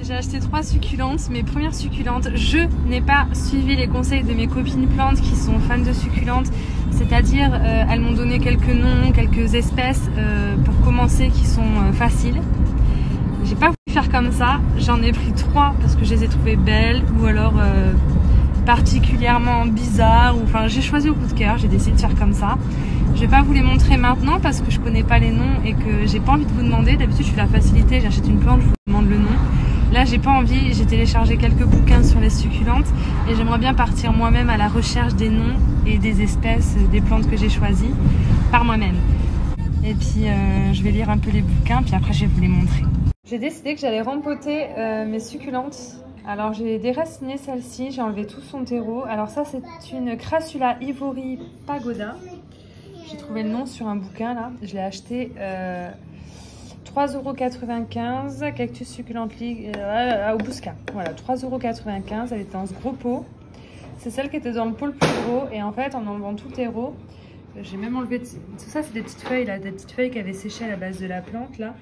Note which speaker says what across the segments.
Speaker 1: J'ai acheté 3 succulentes, mes premières succulentes. Je n'ai pas suivi les conseils de mes copines plantes qui sont fans de succulentes. C'est-à-dire, elles m'ont donné quelques noms, quelques espèces pour commencer qui sont faciles. J'ai pas voulu faire comme ça. J'en ai pris 3 parce que je les ai trouvées belles ou alors particulièrement bizarres. Enfin, j'ai choisi au coup de cœur. J'ai décidé de faire comme ça. Je vais pas vous les montrer maintenant parce que je connais pas les noms et que j'ai pas envie de vous demander. D'habitude, je suis la facilité. J'achète une plante, je vous demande le nom. Là, j'ai pas envie, j'ai téléchargé quelques bouquins sur les succulentes et j'aimerais bien partir moi-même à la recherche des noms et des espèces des plantes que j'ai choisies par moi-même. Et puis, je vais lire un peu les bouquins, puis après, je vais vous les montrer. J'ai décidé que j'allais rempoter mes succulentes. Alors, j'ai déraciné celle-ci, j'ai enlevé tout son terreau. Alors ça, c'est une Crassula Ivory Pagoda. J'ai trouvé le nom sur un bouquin, là. Je l'ai acheté... 3,95 €, Cactus Succulente League au Bousca. Voilà, 3,95 €. Elle était dans ce gros pot. C'est celle qui était dans le pot le plus gros. Et en fait, en enlevant tout le terreau, j'ai même enlevé. Tout ça, c'est des petites feuilles là, des petites feuilles qui avaient séché à la base de la plante là,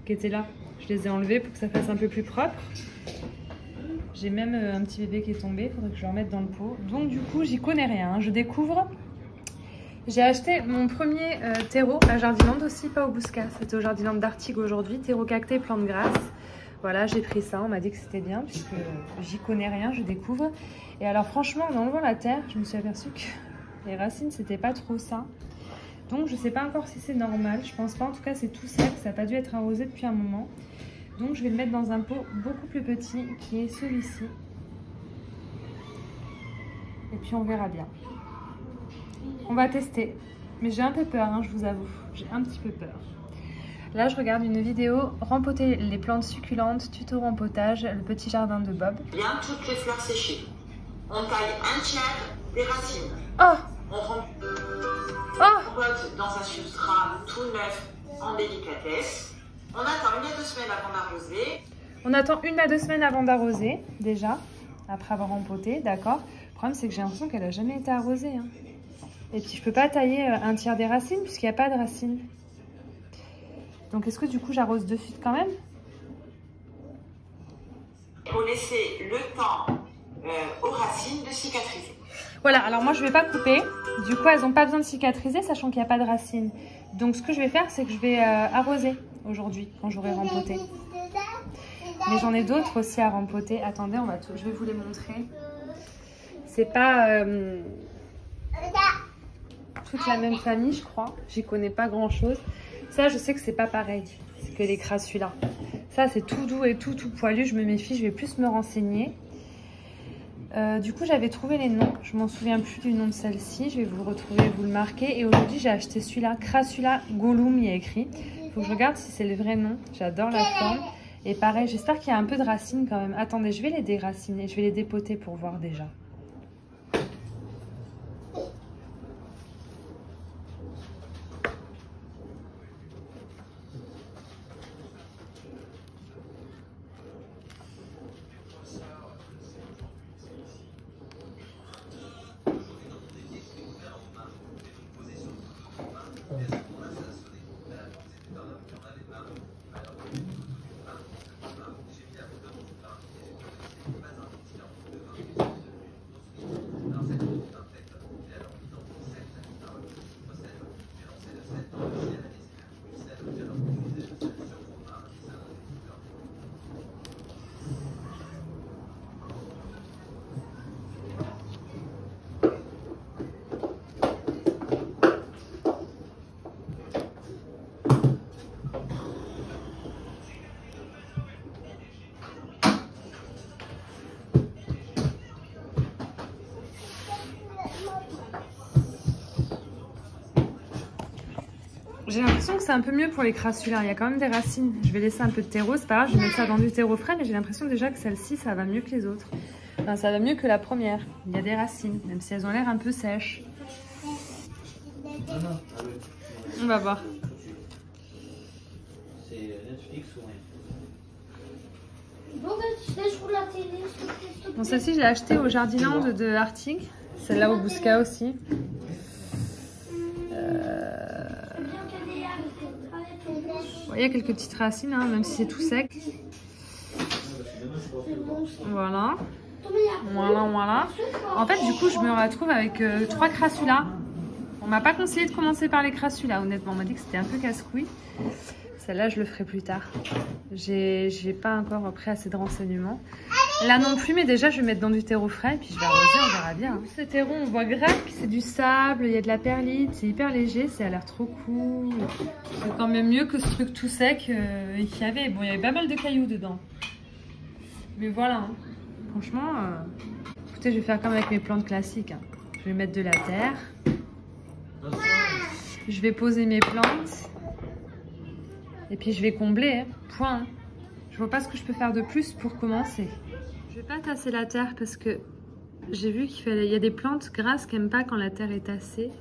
Speaker 1: qui étaient là. Je les ai enlevées pour que ça fasse un peu plus propre. J'ai même un petit bébé qui est tombé. Il faudrait que je le remette dans le pot. Donc du coup, j'y connais rien. Je découvre. J'ai acheté mon premier terreau à Jardinland aussi, pas au Bousca. C'était au Jardinland d'Artigues aujourd'hui, terreau cacté, plante grasse. Voilà, j'ai pris ça, on m'a dit que c'était bien, puisque j'y connais rien, je découvre. Et alors franchement, en enlevant la terre, je me suis aperçue que les racines, c'était pas trop ça. Donc je sais pas encore si c'est normal, je pense pas, en tout cas c'est tout sec, ça n'a pas dû être arrosé depuis un moment. Donc je vais le mettre dans un pot beaucoup plus petit, qui est celui-ci. Et puis on verra bien. On va tester, mais j'ai un peu peur, hein, je vous avoue, j'ai un petit peu peur. Là, je regarde une vidéo rempoter les plantes succulentes, tuto rempotage, le petit jardin de Bob.
Speaker 2: Bien toutes les fleurs séchées. On taille un tiers des racines.
Speaker 1: Oh!
Speaker 2: On rempote dans un substrat tout neuf en délicatesse. On attend 1 à 2 semaines avant d'arroser.
Speaker 1: On attend 1 à 2 semaines avant d'arroser, déjà, après avoir rempoté, d'accord. Le problème, c'est que j'ai l'impression qu'elle n'a jamais été arrosée, hein. Et puis je peux pas tailler un tiers des racines puisqu'il n'y a pas de racines. Donc est-ce que du coup j'arrose de suite quand même?
Speaker 2: Il faut laisser le temps aux racines de cicatriser.
Speaker 1: Voilà, alors moi je vais pas couper. Du coup elles n'ont pas besoin de cicatriser sachant qu'il n'y a pas de racines. Donc ce que je vais faire c'est que je vais arroser aujourd'hui quand j'aurai rempoté. Mais j'en ai d'autres aussi à rempoter. Attendez, je vais vous les montrer. C'est pas... toute la même famille, je crois. J'y connais pas grand chose. Ça, je sais que c'est pas pareil que les Crassula. Ça, c'est tout doux et tout poilu. Je me méfie, je vais plus me renseigner. Du coup, j'avais trouvé les noms. Je m'en souviens plus du nom de celle-ci. Je vais vous le retrouver, vous le marquer. Et aujourd'hui, j'ai acheté celui-là. Crassula Gollum, il y a écrit. Il faut que je regarde si c'est le vrai nom. J'adore la forme. Et pareil, j'espère qu'il y a un peu de racines quand même. Attendez, je vais les déraciner. Je vais les dépoter pour voir déjà. J'ai l'impression que c'est un peu mieux pour les Crassula. Il y a quand même des racines. Je vais laisser un peu de terreau, c'est pas grave, je vais mettre ça dans du terreau frais, mais j'ai l'impression déjà que celle-ci, ça va mieux que les autres. Enfin, ça va mieux que la première. Il y a des racines, même si elles ont l'air un peu sèches. On va voir. Bon, celle-ci, je l'ai achetée au Jardinland de Artigues. Celle-là au Bousca aussi. Il y a quelques petites racines, hein, même si c'est tout sec. Voilà. Voilà. En fait, du coup, je me retrouve avec 3 crassulas. On m'a pas conseillé de commencer par les crassulas, honnêtement. On m'a dit que c'était un peu casse-couille. Celle-là, je le ferai plus tard. J'ai pas encore pris assez de renseignements. Là non plus, mais déjà, je vais mettre dans du terreau frais. Et puis, je vais arroser, on verra bien. Ce terreau, on voit grave que c'est du sable. Il y a de la perlite. C'est hyper léger. Ça a l'air trop cool. C'est quand même mieux que ce truc tout sec qu'il y avait. Bon, il y avait pas mal de cailloux dedans. Mais voilà. Hein. Franchement, écoutez, je vais faire comme avec mes plantes classiques. Hein. Je vais mettre de la terre. Je vais poser mes plantes. Et puis je vais combler. Hein. Point. Je vois pas ce que je peux faire de plus pour commencer. Je vais pas tasser la terre parce que j'ai vu qu'il y a des plantes grasses qui n'aiment pas quand la terre est tassée.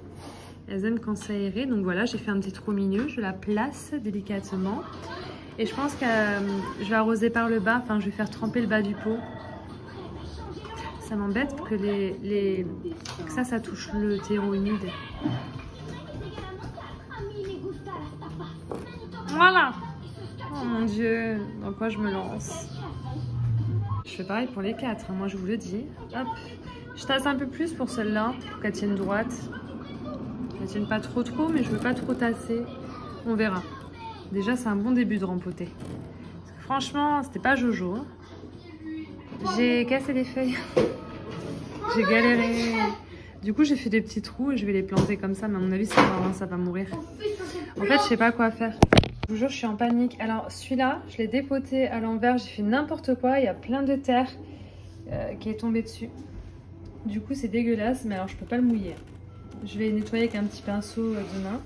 Speaker 1: Elles aiment quand c'est aéré. Donc voilà, j'ai fait un petit trou au milieu. Je la place délicatement. Et je pense que je vais arroser par le bas. Enfin, je vais faire tremper le bas du pot. Ça m'embête que que ça touche le terreau humide. Voilà. Oh mon Dieu, dans quoi je me lance? Je fais pareil pour les 4, hein, moi je vous le dis. Hop. Je tasse un peu plus pour celle-là, pour qu'elle tienne droite. Elle tienne pas trop, mais je veux pas trop tasser. On verra. Déjà, c'est un bon début de rempoter. Parce que franchement, c'était pas Jojo. Hein. J'ai cassé les feuilles. J'ai galéré. Du coup, j'ai fait des petits trous et je vais les planter comme ça. Mais à mon avis, ça va mourir. En fait, je sais pas quoi faire. Je vous jure, je suis en panique. Alors, celui-là, je l'ai dépoté à l'envers. J'ai fait n'importe quoi. Il y a plein de terre qui est tombée dessus. Du coup, c'est dégueulasse. Mais alors, je peux pas le mouiller. Je vais nettoyer avec un petit pinceau demain.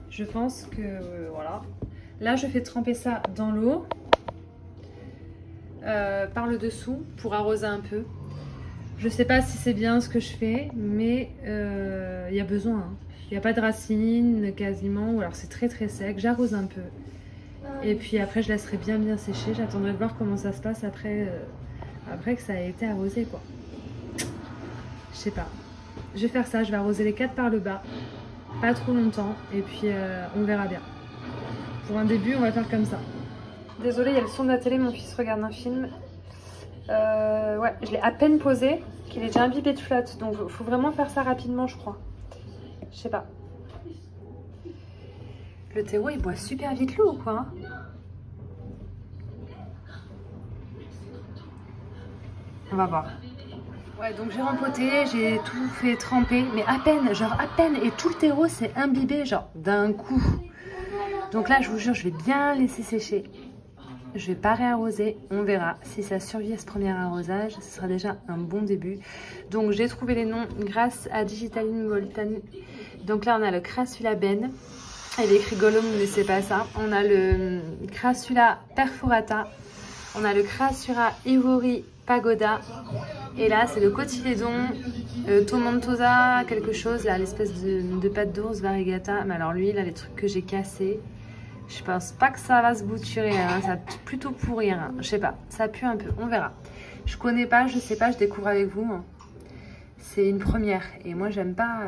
Speaker 1: Je pense que voilà. Là, je fais tremper ça dans l'eau. Par le dessous pour arroser un peu. Je sais pas si c'est bien ce que je fais, mais il y a besoin. Hein. Il n'y a pas de racines quasiment, ou alors c'est très très sec. J'arrose un peu. Et puis après, je laisserai bien sécher. J'attendrai de voir comment ça se passe après que ça a été arrosé, quoi. Je sais pas. Je vais faire ça, je vais arroser les 4 par le bas. Pas trop longtemps, et puis on verra bien. Pour un début, on va faire comme ça. Désolée, il y a le son de la télé, mon fils regarde un film. Ouais, je l'ai à peine posé, qu'il est déjà imbibé de flotte. Donc il faut vraiment faire ça rapidement, je crois. Je sais pas. Le terreau, il boit super vite l'eau ou quoi hein. On va voir. Ouais, donc j'ai rempoté, j'ai tout fait tremper, mais à peine, et tout le terreau s'est imbibé, genre d'un coup. Donc là, je vous jure, je vais bien laisser sécher. Je vais pas réarroser, on verra. Si ça survit à ce premier arrosage, ce sera déjà un bon début. Donc j'ai trouvé les noms grâce à Digitaline Voltan. Donc là, on a le Crassula Ben. Il est écrit Gollum, mais c'est pas ça. On a le Crassula Perforata. On a le Crassula Ivory Pagoda. Et là, c'est le Cotylédon Tomentosa, quelque chose, là, l'espèce de pâte d'ours variegata. Mais alors lui, là, les trucs que j'ai cassés, je pense pas que ça va se bouturer, hein. Ça va plutôt pourrir, hein. Je sais pas, ça pue un peu, on verra. Je connais pas, je sais pas, je découvre avec vous. Hein. C'est une première et moi j'aime pas,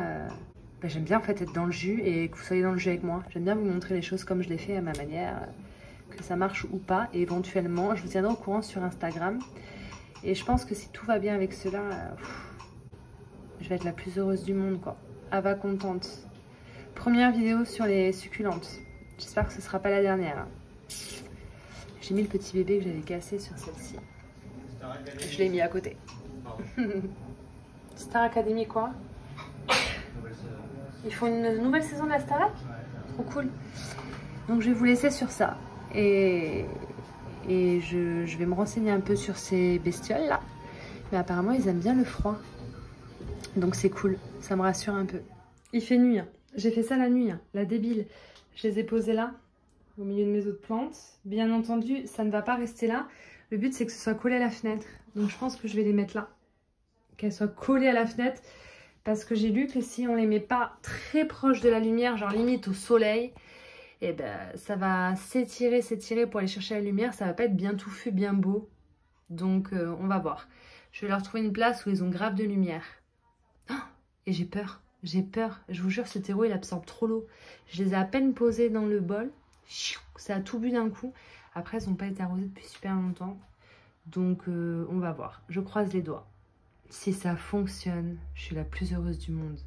Speaker 1: j'aime bien en fait être dans le jus et que vous soyez dans le jus avec moi. J'aime bien vous montrer les choses comme je les fais à ma manière, que ça marche ou pas. Et éventuellement, je vous tiendrai au courant sur Instagram. Et je pense que si tout va bien avec cela, je vais être la plus heureuse du monde, quoi. Ava contente. Première vidéo sur les succulentes. J'espère que ce ne sera pas la dernière. J'ai mis le petit bébé que j'avais cassé sur celle-ci. Je l'ai mis à côté. Star Academy quoi? Ils font une nouvelle saison de la Starac? Trop cool. Donc je vais vous laisser sur ça. Et je vais me renseigner un peu sur ces bestioles là. Mais apparemment ils aiment bien le froid. Donc c'est cool. Ça me rassure un peu. Il fait nuit. Hein. J'ai fait ça la nuit. Hein. La débile. Je les ai posés là, au milieu de mes autres plantes. Bien entendu, ça ne va pas rester là. Le but, c'est que ce soit collé à la fenêtre. Donc, je pense que je vais les mettre là. Qu'elles soient collées à la fenêtre. Parce que j'ai lu que si on les met pas très proche de la lumière, genre limite au soleil, et ben, ça va s'étirer pour aller chercher la lumière. Ça va pas être bien touffu, bien beau. Donc, on va voir. Je vais leur trouver une place où ils ont grave de lumière. Oh, et j'ai peur. J'ai peur, je vous jure, ce terreau il absorbe trop l'eau. Je les ai à peine posés dans le bol. Ça a tout bu d'un coup. Après, elles n'ont pas été arrosées depuis super longtemps. Donc on va voir, je croise les doigts. Si ça fonctionne, je suis la plus heureuse du monde.